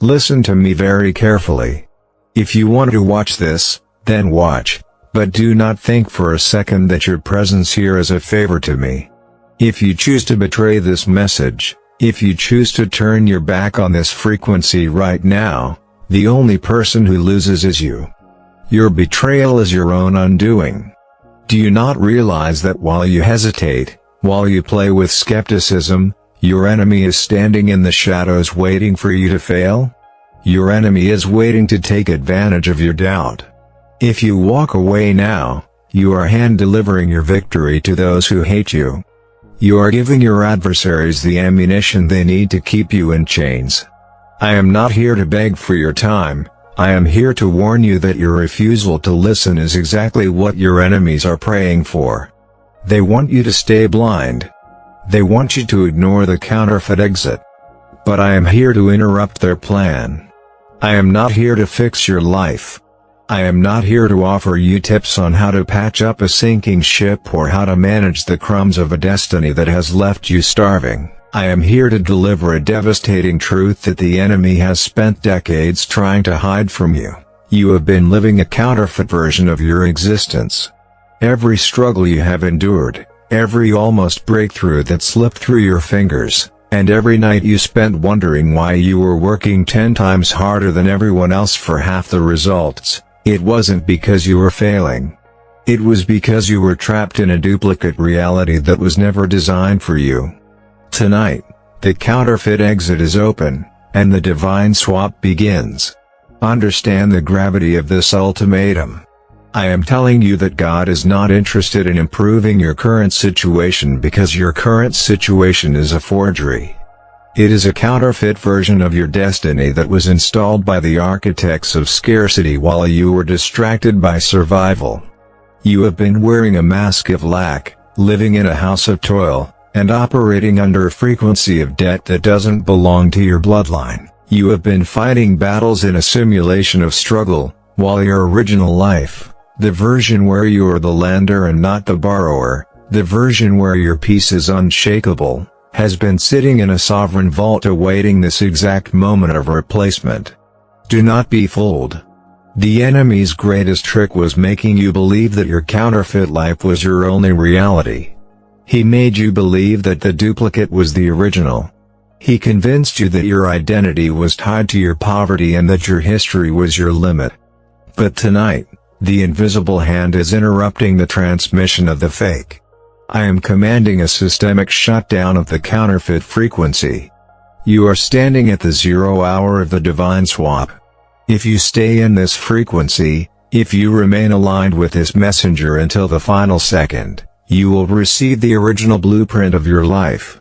Listen to me very carefully. If you want to watch this, then watch, but do not think for a second that your presence here is a favor to me. If you choose to betray this message, if you choose to turn your back on this frequency right now, the only person who loses is you. Your betrayal is your own undoing. Do you not realize that while you hesitate, while you play with skepticism, your enemy is standing in the shadows waiting for you to fail? Your enemy is waiting to take advantage of your doubt. If you walk away now, you are hand-delivering your victory to those who hate you. You are giving your adversaries the ammunition they need to keep you in chains. I am not here to beg for your time, I am here to warn you that your refusal to listen is exactly what your enemies are praying for. They want you to stay blind. They want you to ignore the counterfeit exit. But I am here to interrupt their plan. I am not here to fix your life. I am not here to offer you tips on how to patch up a sinking ship or how to manage the crumbs of a destiny that has left you starving. I am here to deliver a devastating truth that the enemy has spent decades trying to hide from you. You have been living a counterfeit version of your existence. Every struggle you have endured, every almost breakthrough that slipped through your fingers, and every night you spent wondering why you were working 10 times harder than everyone else for half the results, it wasn't because you were failing. It was because you were trapped in a duplicate reality that was never designed for you. Tonight, the counterfeit exit is open, and the divine swap begins. Understand the gravity of this ultimatum. I am telling you that God is not interested in improving your current situation because your current situation is a forgery. It is a counterfeit version of your destiny that was installed by the architects of scarcity while you were distracted by survival. You have been wearing a mask of lack, living in a house of toil, and operating under a frequency of debt that doesn't belong to your bloodline. You have been fighting battles in a simulation of struggle, while your original life, the version where you are the lender and not the borrower, the version where your peace is unshakable, has been sitting in a sovereign vault awaiting this exact moment of replacement. Do not be fooled. The enemy's greatest trick was making you believe that your counterfeit life was your only reality. He made you believe that the duplicate was the original. He convinced you that your identity was tied to your poverty and that your history was your limit. But tonight, the invisible hand is interrupting the transmission of the fake. I am commanding a systemic shutdown of the counterfeit frequency. You are standing at the 0 hour of the divine swap. If you stay in this frequency, if you remain aligned with this messenger until the final second, you will receive the original blueprint of your life.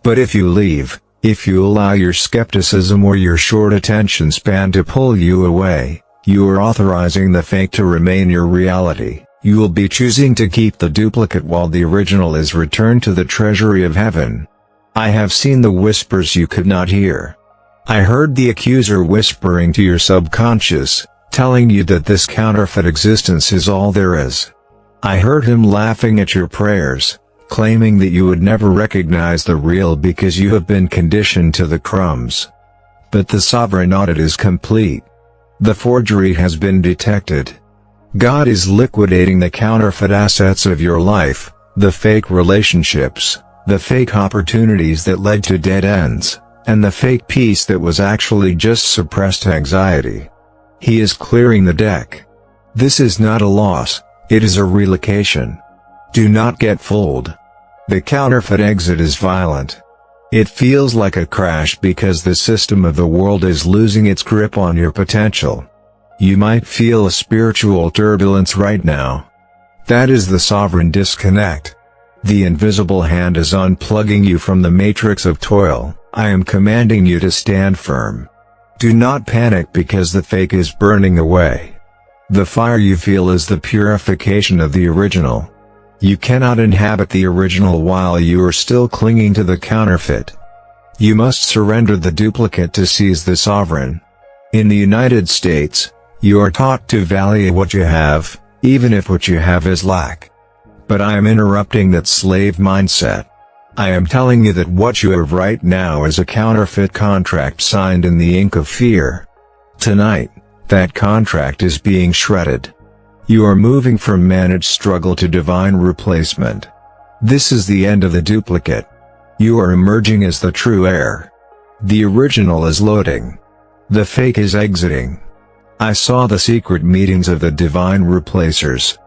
But if you leave, if you allow your skepticism or your short attention span to pull you away, you are authorizing the fake to remain your reality. You will be choosing to keep the duplicate while the original is returned to the treasury of heaven. I have seen the whispers you could not hear. I heard the accuser whispering to your subconscious, telling you that this counterfeit existence is all there is. I heard him laughing at your prayers, claiming that you would never recognize the real because you have been conditioned to the crumbs. But the sovereign audit is complete. The forgery has been detected. God is liquidating the counterfeit assets of your life, the fake relationships, the fake opportunities that led to dead ends, and the fake peace that was actually just suppressed anxiety. He is clearing the deck. This is not a loss, it is a relocation. Do not get fooled. The counterfeit exit is violent. It feels like a crash because the system of the world is losing its grip on your potential. You might feel a spiritual turbulence right now. That is the sovereign disconnect. The invisible hand is unplugging you from the matrix of toil. I am commanding you to stand firm. Do not panic because the fake is burning away. The fire you feel is the purification of the original. You cannot inhabit the original while you are still clinging to the counterfeit. You must surrender the duplicate to seize the sovereign. In the United States, you are taught to value what you have, even if what you have is lack. But I am interrupting that slave mindset. I am telling you that what you have right now is a counterfeit contract signed in the ink of fear. Tonight, that contract is being shredded. You are moving from managed struggle to divine replacement. This is the end of the duplicate. You are emerging as the true heir. The original is loading. The fake is exiting. I saw the secret meetings of the divine replacers.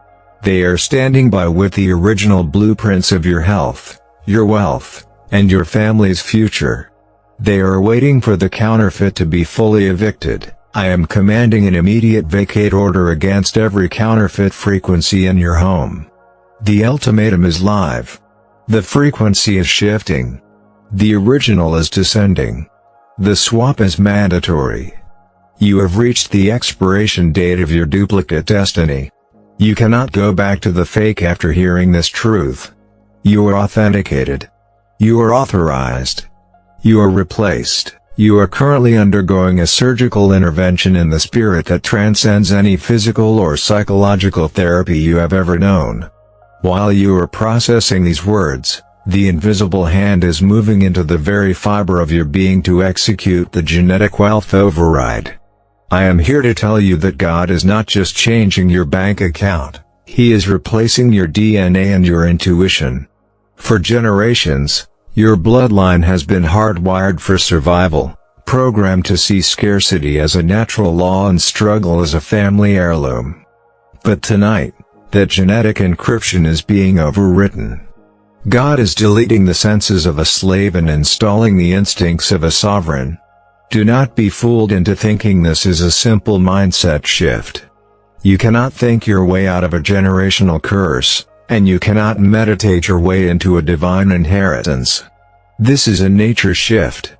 They are standing by with the original blueprints of your health, your wealth, and your family's future. They are waiting for the counterfeit to be fully evicted. I am commanding an immediate vacate order against every counterfeit frequency in your home. The ultimatum is live. The frequency is shifting. The original is descending. The swap is mandatory. You have reached the expiration date of your duplicate destiny. You cannot go back to the fake after hearing this truth. You are authenticated. You are authorized. You are replaced. You are currently undergoing a surgical intervention in the spirit that transcends any physical or psychological therapy you have ever known. While you are processing these words, the invisible hand is moving into the very fiber of your being to execute the genetic wealth override. I am here to tell you that God is not just changing your bank account, He is replacing your DNA and your intuition. For generations, your bloodline has been hardwired for survival, programmed to see scarcity as a natural law and struggle as a family heirloom. But tonight, that genetic encryption is being overwritten. God is deleting the senses of a slave and installing the instincts of a sovereign. Do not be fooled into thinking this is a simple mindset shift. You cannot think your way out of a generational curse, and you cannot meditate your way into a divine inheritance. This is a nature shift.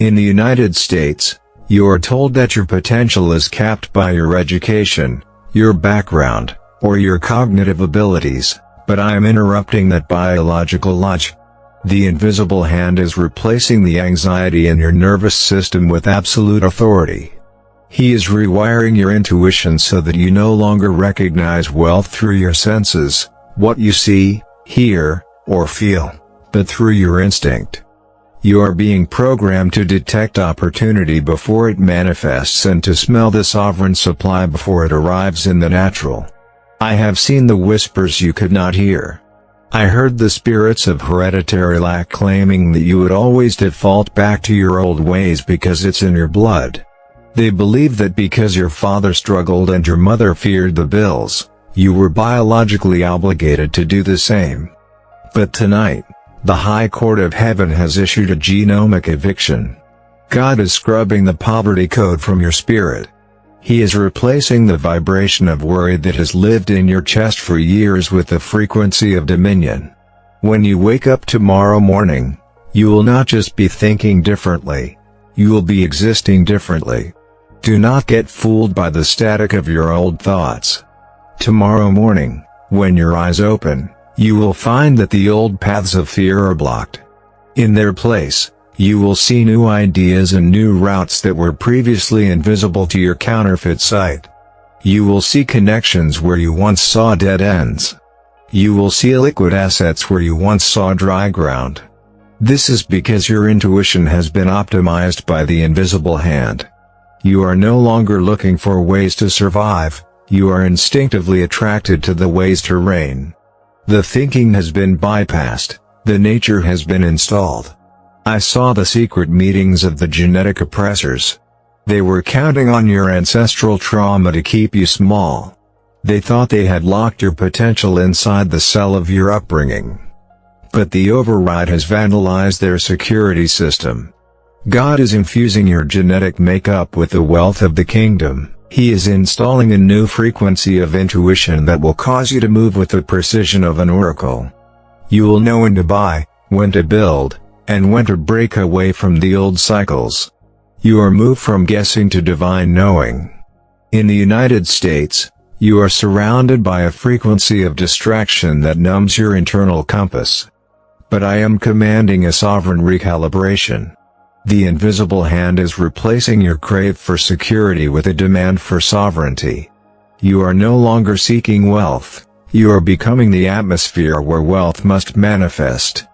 In the United States, you are told that your potential is capped by your education, your background, or your cognitive abilities, but I am interrupting that biological logic. The invisible hand is replacing the anxiety in your nervous system with absolute authority. He is rewiring your intuition so that you no longer recognize wealth through your senses, what you see, hear, or feel, but through your instinct. You are being programmed to detect opportunity before it manifests and to smell the sovereign supply before it arrives in the natural. I have seen the whispers you could not hear. I heard the spirits of hereditary lack claiming that you would always default back to your old ways because it's in your blood. They believe that because your father struggled and your mother feared the bills, you were biologically obligated to do the same. But tonight, the High Court of Heaven has issued a genomic eviction. God is scrubbing the poverty code from your spirit. He is replacing the vibration of worry that has lived in your chest for years with the frequency of dominion. When you wake up tomorrow morning, you will not just be thinking differently, you will be existing differently. Do not get fooled by the static of your old thoughts. Tomorrow morning, when your eyes open, you will find that the old paths of fear are blocked. In their place, you will see new ideas and new routes that were previously invisible to your counterfeit sight. You will see connections where you once saw dead ends. You will see liquid assets where you once saw dry ground. This is because your intuition has been optimized by the invisible hand. You are no longer looking for ways to survive, you are instinctively attracted to the ways to reign. The thinking has been bypassed, the nature has been installed. I saw the secret meetings of the genetic oppressors. They were counting on your ancestral trauma to keep you small. They thought they had locked your potential inside the cell of your upbringing. But the override has vandalized their security system. God is infusing your genetic makeup with the wealth of the kingdom. He is installing a new frequency of intuition that will cause you to move with the precision of an oracle. You will know when to buy, when to build, and when to break away from the old cycles. You are moved from guessing to divine knowing. In the United States, you are surrounded by a frequency of distraction that numbs your internal compass. But I am commanding a sovereign recalibration. The invisible hand is replacing your crave for security with a demand for sovereignty. You are no longer seeking wealth, you are becoming the atmosphere where wealth must manifest.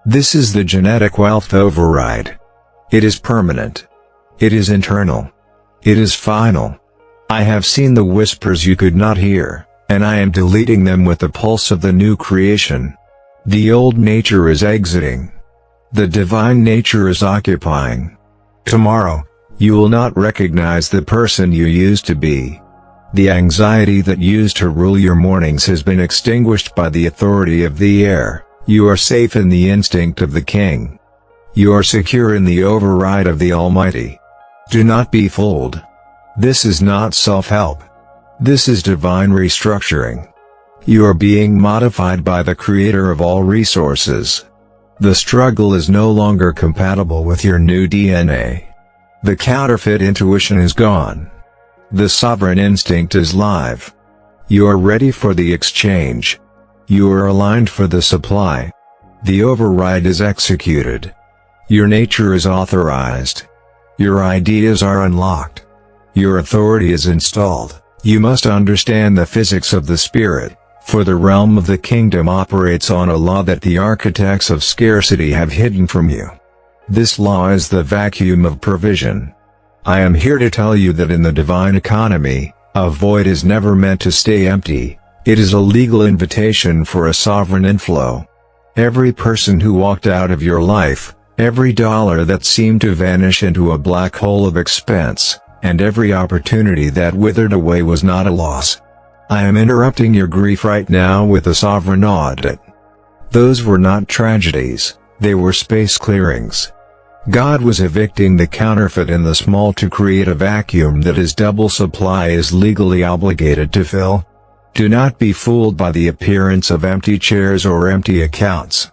This is the genetic wealth override. It is permanent. It is internal. It is final. I have seen the whispers you could not hear, and I am deleting them with the pulse of the new creation. The old nature is exiting. The divine nature is occupying. Tomorrow, you will not recognize the person you used to be. The anxiety that used to rule your mornings has been extinguished by the authority of the air. You are safe in the instinct of the King. You are secure in the override of the Almighty. Do not be fooled. This is not self-help. This is divine restructuring. You are being modified by the Creator of all resources. The struggle is no longer compatible with your new DNA. The counterfeit intuition is gone. The sovereign instinct is live. You are ready for the exchange. You are aligned for the supply. The override is executed. Your nature is authorized. Your ideas are unlocked. Your authority is installed. You must understand the physics of the spirit, for the realm of the kingdom operates on a law that the architects of scarcity have hidden from you. This law is the vacuum of provision. I am here to tell you that in the divine economy, a void is never meant to stay empty. It is a legal invitation for a sovereign inflow. Every person who walked out of your life, every dollar that seemed to vanish into a black hole of expense, and every opportunity that withered away was not a loss. I am interrupting your grief right now with a sovereign audit. Those were not tragedies, they were space clearings. God was evicting the counterfeit in the small to create a vacuum that his double supply is legally obligated to fill. Do not be fooled by the appearance of empty chairs or empty accounts.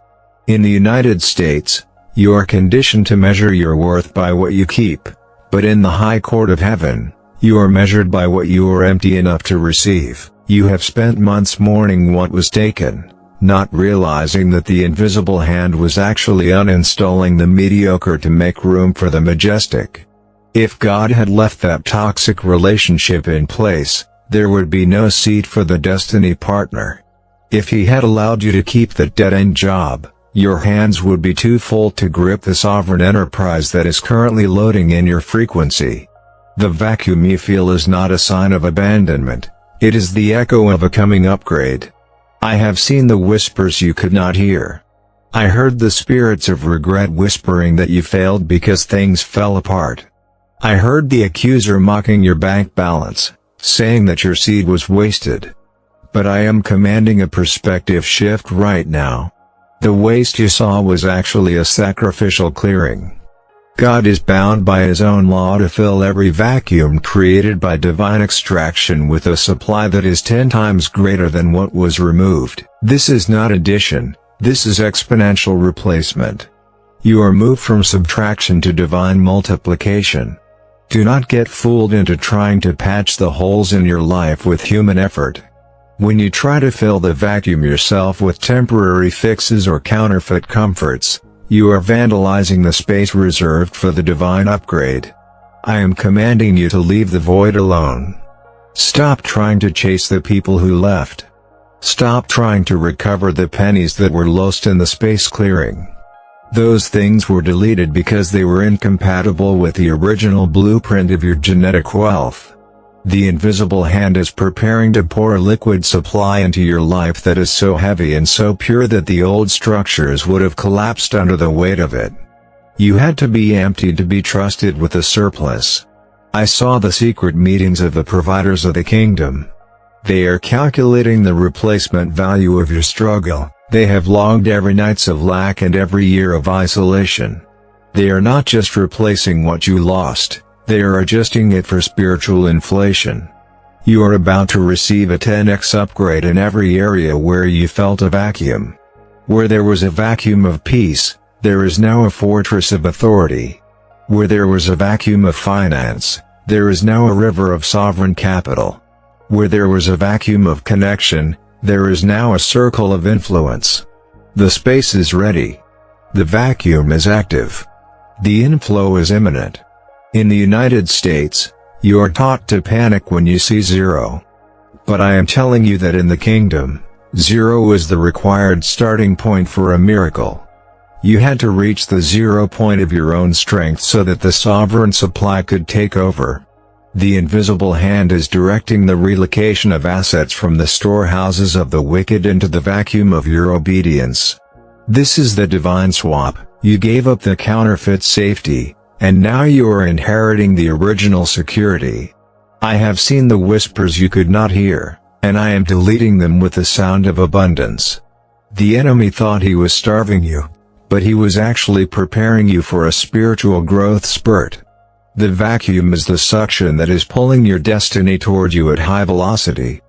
In the United States, you are conditioned to measure your worth by what you keep, but in the high court of heaven, you are measured by what you are empty enough to receive. You have spent months mourning what was taken, not realizing that the invisible hand was actually uninstalling the mediocre to make room for the majestic. If God had left that toxic relationship in place, there would be no seat for the destiny partner. If he had allowed you to keep that dead-end job, your hands would be too full to grip the sovereign enterprise that is currently loading in your frequency. The vacuum you feel is not a sign of abandonment, it is the echo of a coming upgrade. I have seen the whispers you could not hear. I heard the spirits of regret whispering that you failed because things fell apart. I heard the accuser mocking your bank balance, saying that your seed was wasted. But I am commanding a perspective shift right now. The waste you saw was actually a sacrificial clearing. God is bound by his own law to fill every vacuum created by divine extraction with a supply that is 10 times greater than what was removed. This is not addition, this is exponential replacement. You are moved from subtraction to divine multiplication. Do not get fooled into trying to patch the holes in your life with human effort. When you try to fill the vacuum yourself with temporary fixes or counterfeit comforts, you are vandalizing the space reserved for the divine upgrade. I am commanding you to leave the void alone. Stop trying to chase the people who left. Stop trying to recover the pennies that were lost in the space clearing. Those things were deleted because they were incompatible with the original blueprint of your genetic wealth. The invisible hand is preparing to pour a liquid supply into your life that is so heavy and so pure that the old structures would have collapsed under the weight of it. You had to be emptied to be trusted with a surplus. I saw the secret meetings of the providers of the kingdom. They are calculating the replacement value of your struggle. They have logged every nights of lack and every year of isolation. They are not just replacing what you lost, they are adjusting it for spiritual inflation. You are about to receive a 10x upgrade in every area where you felt a vacuum. Where there was a vacuum of peace, there is now a fortress of authority. Where there was a vacuum of finance, there is now a river of sovereign capital. Where there was a vacuum of connection, there is now a circle of influence. The space is ready. The vacuum is active. The inflow is imminent. In the United States, you are taught to panic when you see zero. But I am telling you that in the kingdom, zero is the required starting point for a miracle. You had to reach the 0 point of your own strength so that the sovereign supply could take over. The invisible hand is directing the relocation of assets from the storehouses of the wicked into the vacuum of your obedience. This is the divine swap. You gave up the counterfeit safety, and now you are inheriting the original security. I have seen the whispers you could not hear, and I am deleting them with the sound of abundance. The enemy thought he was starving you, but he was actually preparing you for a spiritual growth spurt. The vacuum is the suction that is pulling your destiny toward you at high velocity.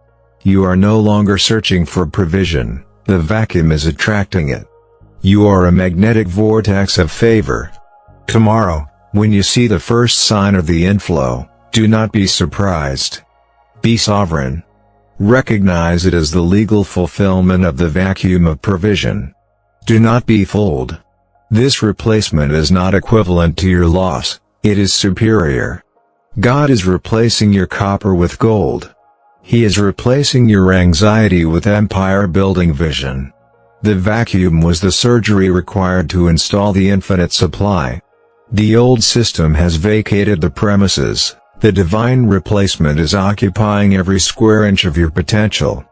You are no longer searching for provision, the vacuum is attracting it. You are a magnetic vortex of favor. Tomorrow, when you see the first sign of the inflow, do not be surprised. Be sovereign. Recognize it as the legal fulfillment of the vacuum of provision. Do not be fooled. This replacement is not equivalent to your loss, it is superior. God is replacing your copper with gold. He is replacing your anxiety with empire-building vision. The vacuum was the surgery required to install the infinite supply. The old system has vacated the premises, the divine replacement is occupying every square inch of your potential.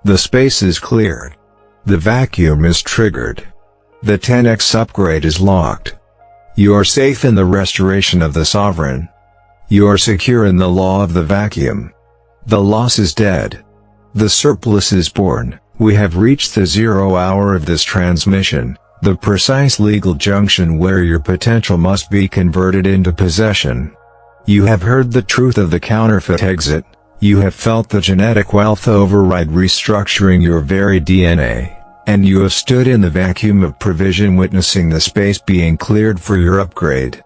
The space is cleared. The vacuum is triggered. The 10x upgrade is locked. You are safe in the restoration of the sovereign. You are secure in the law of the vacuum. The loss is dead. The surplus is born. We have reached the 0 hour of this transmission, the precise legal junction where your potential must be converted into possession. You have heard the truth of the counterfeit exit. You have felt the genetic wealth override restructuring your very DNA, and you have stood in the vacuum of provision witnessing the space being cleared for your upgrade.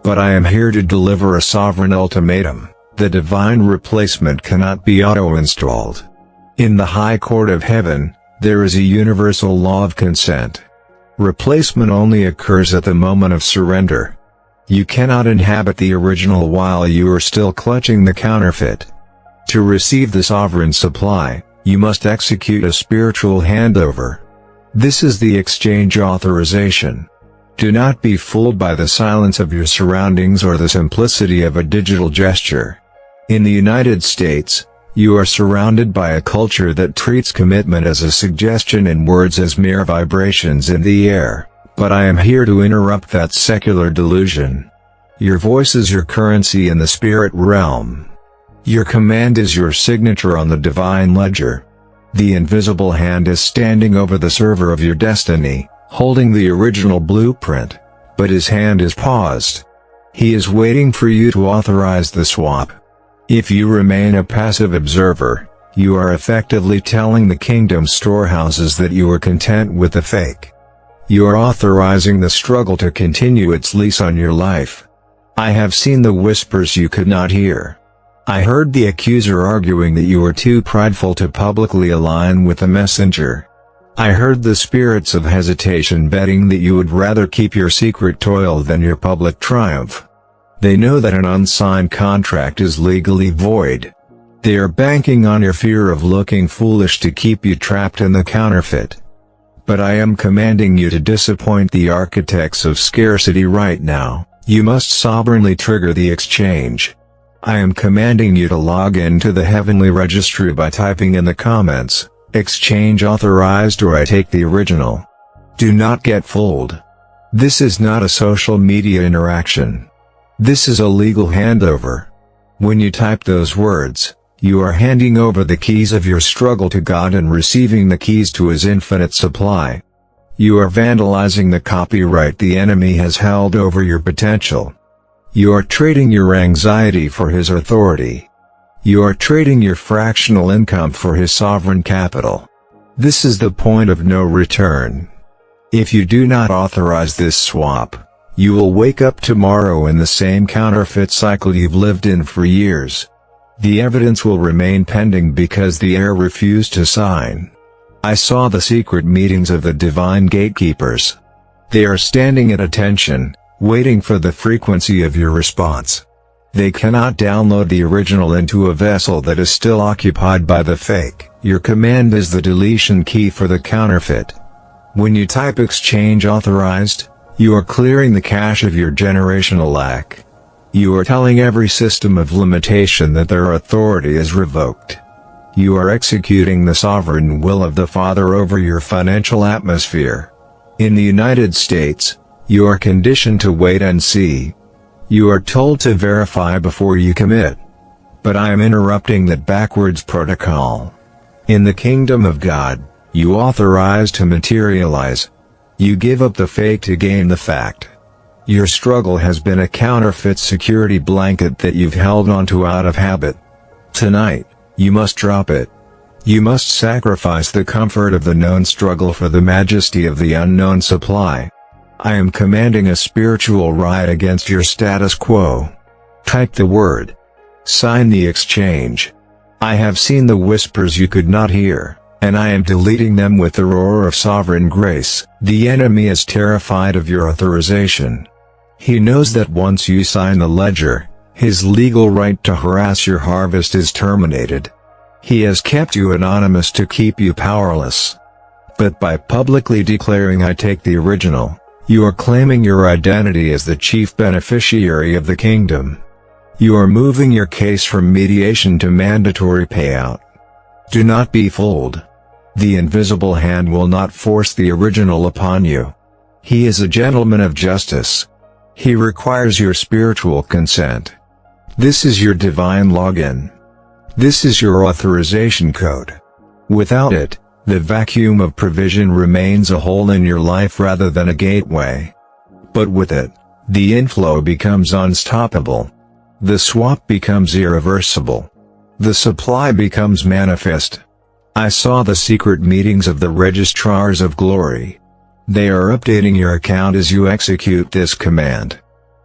But I am here to deliver a sovereign ultimatum: the divine replacement cannot be auto-installed. In the high court of heaven, there is a universal law of consent. Replacement only occurs at the moment of surrender. You cannot inhabit the original while you are still clutching the counterfeit. To receive the sovereign supply, you must execute a spiritual handover. This is the exchange authorization. Do not be fooled by the silence of your surroundings or the simplicity of a digital gesture. In the United States, you are surrounded by a culture that treats commitment as a suggestion and words as mere vibrations in the air, but I am here to interrupt that secular delusion. Your voice is your currency in the spirit realm. Your command is your signature on the divine ledger. The invisible hand is standing over the server of your destiny, holding the original blueprint, but his hand is paused. He is waiting for you to authorize the swap. If you remain a passive observer, you are effectively telling the kingdom storehouses that you are content with the fake. You are authorizing the struggle to continue its lease on your life. I have seen the whispers you could not hear. I heard the accuser arguing that you were too prideful to publicly align with the messenger. I heard the spirits of hesitation betting that you would rather keep your secret toil than your public triumph. They know that an unsigned contract is legally void. They are banking on your fear of looking foolish to keep you trapped in the counterfeit. But I am commanding you to disappoint the architects of scarcity right now. You must sovereignly trigger the exchange. I am commanding you to log into the heavenly registry by typing in the comments, "Exchange authorized" or "I take the original." Do not get fooled. This is not a social media interaction. This is a legal handover. When you type those words, you are handing over the keys of your struggle to God and receiving the keys to His infinite supply. You are vandalizing the copyright the enemy has held over your potential. You are trading your anxiety for His authority. You are trading your fractional income for His sovereign capital. This is the point of no return. If you do not authorize this swap, you will wake up tomorrow in the same counterfeit cycle you've lived in for years. The evidence will remain pending because the heir refused to sign. I saw the secret meetings of the divine gatekeepers. They are standing at attention, waiting for the frequency of your response. They cannot download the original into a vessel that is still occupied by the fake. Your command is the deletion key for the counterfeit. When you type exchange authorized, you are clearing the cache of your generational lack. You are telling every system of limitation that their authority is revoked. You are executing the sovereign will of the Father over your financial atmosphere. In the United States, you are conditioned to wait and see. You are told to verify before you commit. But I am interrupting that backwards protocol. In the kingdom of God, you authorize to materialize. You give up the fake to gain the fact. Your struggle has been a counterfeit security blanket that you've held onto out of habit. Tonight, you must drop it. You must sacrifice the comfort of the known struggle for the majesty of the unknown supply. I am commanding a spiritual riot against your status quo. Type the word. Sign the exchange. I have seen the whispers you could not hear, and I am deleting them with the roar of sovereign grace. The enemy is terrified of your authorization. He knows that once you sign the ledger, his legal right to harass your harvest is terminated. He has kept you anonymous to keep you powerless. But by publicly declaring I take the original, you are claiming your identity as the chief beneficiary of the kingdom. You are moving your case from mediation to mandatory payout. Do not be fooled. The invisible hand will not force the original upon you. He is a gentleman of justice. He requires your spiritual consent. This is your divine login. This is your authorization code. Without it, the vacuum of provision remains a hole in your life rather than a gateway. But with it, the inflow becomes unstoppable. The swap becomes irreversible. The supply becomes manifest. I saw the secret meetings of the registrars of glory. They are updating your account as you execute this command.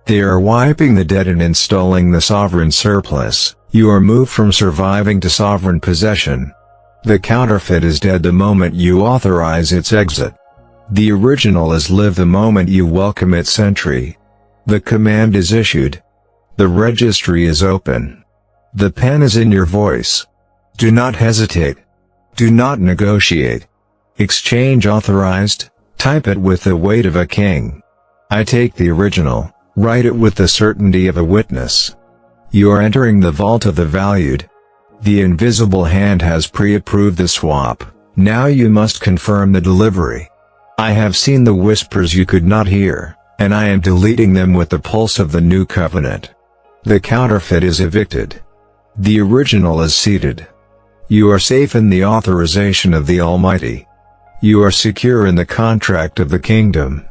They are wiping the debt and installing the sovereign surplus. You are moved from surviving to sovereign possession. The counterfeit is dead the moment you authorize its exit. The original is live the moment you welcome its entry. The command is issued. The registry is open. The pen is in your voice. Do not hesitate. Do not negotiate. Exchange authorized. Type it with the weight of a king. I take the original. Write it with the certainty of a witness. You are entering the vault of the valued. The invisible hand has pre-approved the swap. Now you must confirm the delivery. I have seen the whispers you could not hear, and I am deleting them with the pulse of the new covenant. The counterfeit is evicted. The original is seated. You are safe in the authorization of the Almighty. You are secure in the contract of the kingdom.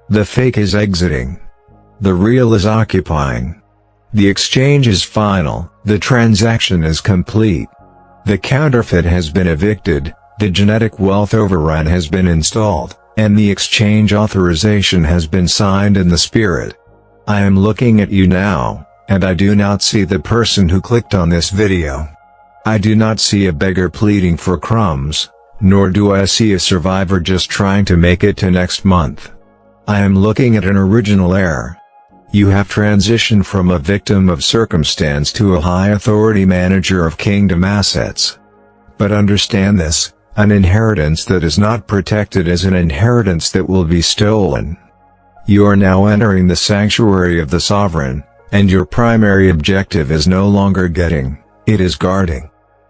The fake is exiting. The real is occupying. The exchange is final. The transaction is complete. The counterfeit has been evicted, the genetic wealth override has been installed, and the exchange authorization has been signed in the spirit. I am looking at you now, and I do not see the person who clicked on this video. I do not see a beggar pleading for crumbs, nor do I see a survivor just trying to make it to next month. I am looking at an original heir. You have transitioned from a victim of circumstance to a high authority manager of kingdom assets. But understand this, an inheritance that is not protected is an inheritance that will be stolen. You are now entering the sanctuary of the sovereign, and your primary objective is no longer getting, it is guarding.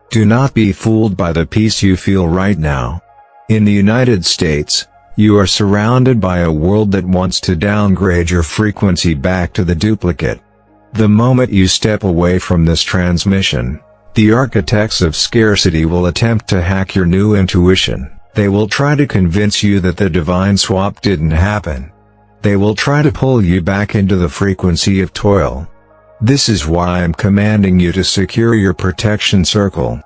Do not be fooled by the peace you feel right now. In the United States, you are surrounded by a world that wants to downgrade your frequency back to the duplicate. The moment you step away from this transmission, the architects of scarcity will attempt to hack your new intuition. They will try to convince you that the divine swap didn't happen. They will try to pull you back into the frequency of toil. This is why I'm commanding you to secure your protection circle.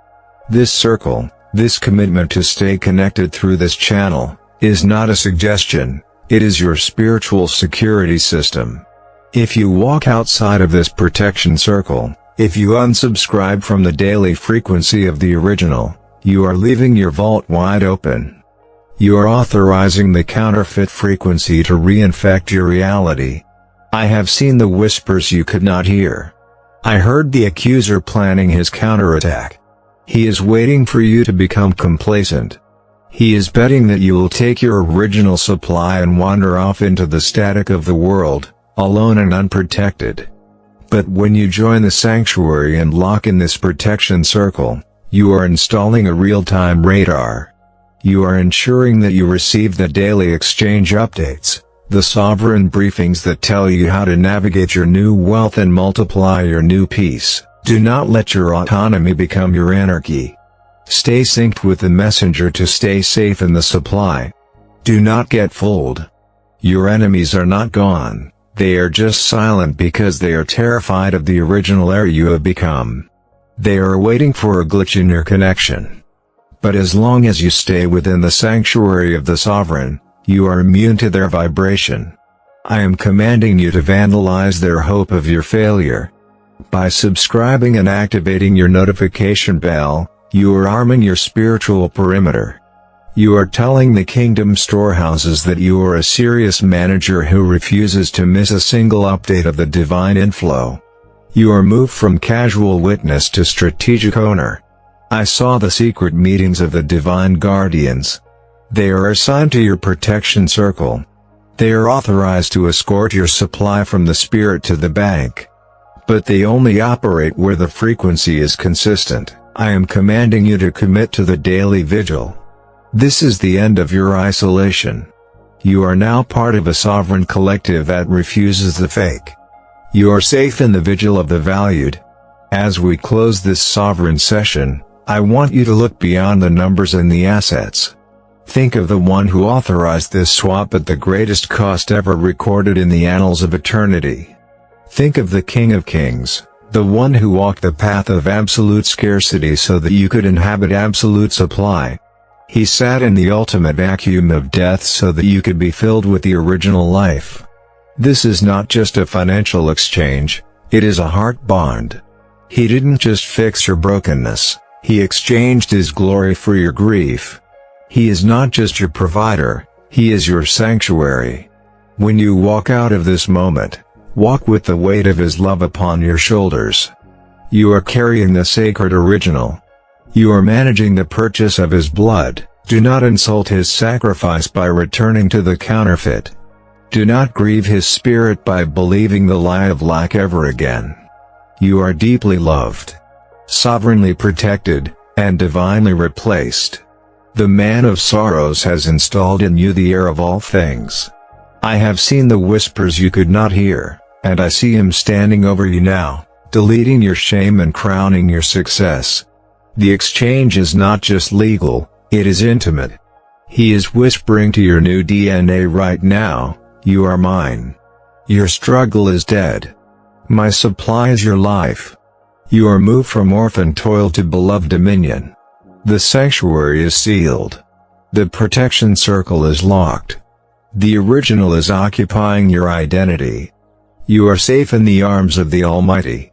This circle, this commitment to stay connected through this channel, is not a suggestion, it is your spiritual security system. If you walk outside of this protection circle, if you unsubscribe from the daily frequency of the original, you are leaving your vault wide open. You are authorizing the counterfeit frequency to reinfect your reality. I have seen the whispers you could not hear. I heard the accuser planning his counterattack. He is waiting for you to become complacent. He is betting that you will take your original supply and wander off into the static of the world, alone and unprotected. But when you join the sanctuary and lock in this protection circle, you are installing a real-time radar. You are ensuring that you receive the daily exchange updates, the sovereign briefings that tell you how to navigate your new wealth and multiply your new peace. Do not let your autonomy become your anarchy. Stay synced with the messenger to stay safe in the supply. Do not get fooled. Your enemies are not gone, they are just silent because they are terrified of the original heir you have become. They are waiting for a glitch in your connection. But as long as you stay within the sanctuary of the sovereign, you are immune to their vibration. I am commanding you to vandalize their hope of your failure. By subscribing and activating your notification bell, you are arming your spiritual perimeter. You are telling the kingdom storehouses that you are a serious manager who refuses to miss a single update of the divine inflow. You are moved from casual witness to strategic owner. I saw the secret meetings of the divine guardians. They are assigned to your protection circle. They are authorized to escort your supply from the spirit to the bank. But they only operate where the frequency is consistent. I am commanding you to commit to the daily vigil. This is the end of your isolation. You are now part of a sovereign collective that refuses the fake. You are safe in the vigil of the valued. As we close this sovereign session, I want you to look beyond the numbers and the assets. Think of the one who authorized this swap at the greatest cost ever recorded in the annals of eternity. Think of the King of Kings, the one who walked the path of absolute scarcity so that you could inhabit absolute supply. He sat in the ultimate vacuum of death so that you could be filled with the original life. This is not just a financial exchange, it is a heart bond. He didn't just fix your brokenness, he exchanged his glory for your grief. He is not just your provider, he is your sanctuary. When you walk out of this moment, walk with the weight of his love upon your shoulders. You are carrying the sacred original. You are managing the purchase of his blood. Do not insult his sacrifice by returning to the counterfeit. Do not grieve his spirit by believing the lie of lack ever again. You are deeply loved, sovereignly protected, and divinely replaced. The man of sorrows has installed in you the heir of all things. I have seen the whispers you could not hear, and I see him standing over you now, deleting your shame and crowning your success. The exchange is not just legal, it is intimate. He is whispering to your new DNA right now, you are mine. Your struggle is dead. My supply is your life. You are moved from orphan toil to beloved dominion. The sanctuary is sealed. The protection circle is locked. The original is occupying your identity. You are safe in the arms of the Almighty.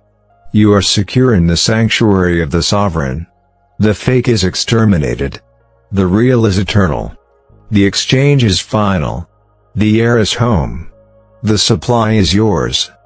You are secure in the sanctuary of the Sovereign. The fake is exterminated. The real is eternal. The exchange is final. The heir is home. The supply is yours.